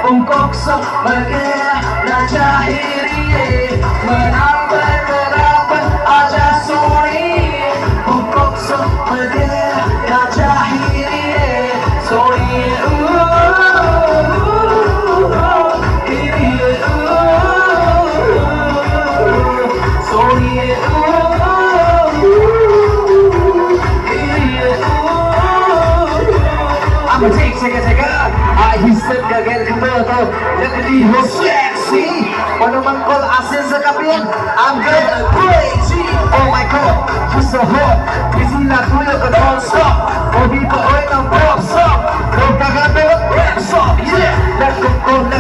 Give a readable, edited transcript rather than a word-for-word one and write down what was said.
Bongkok sok bergerak raja hiri menambah kerabat aja sorry bongkok sok bergerak raja hiri sorry I'm a take hisap gagal kembali tau jadi host seksi mana mengkol asin sekalian I'm gonna crazy oh my god you so hot busy lah kuya ke non-stop oh people oil and pop stop kau kagak belok rap stop yeah let go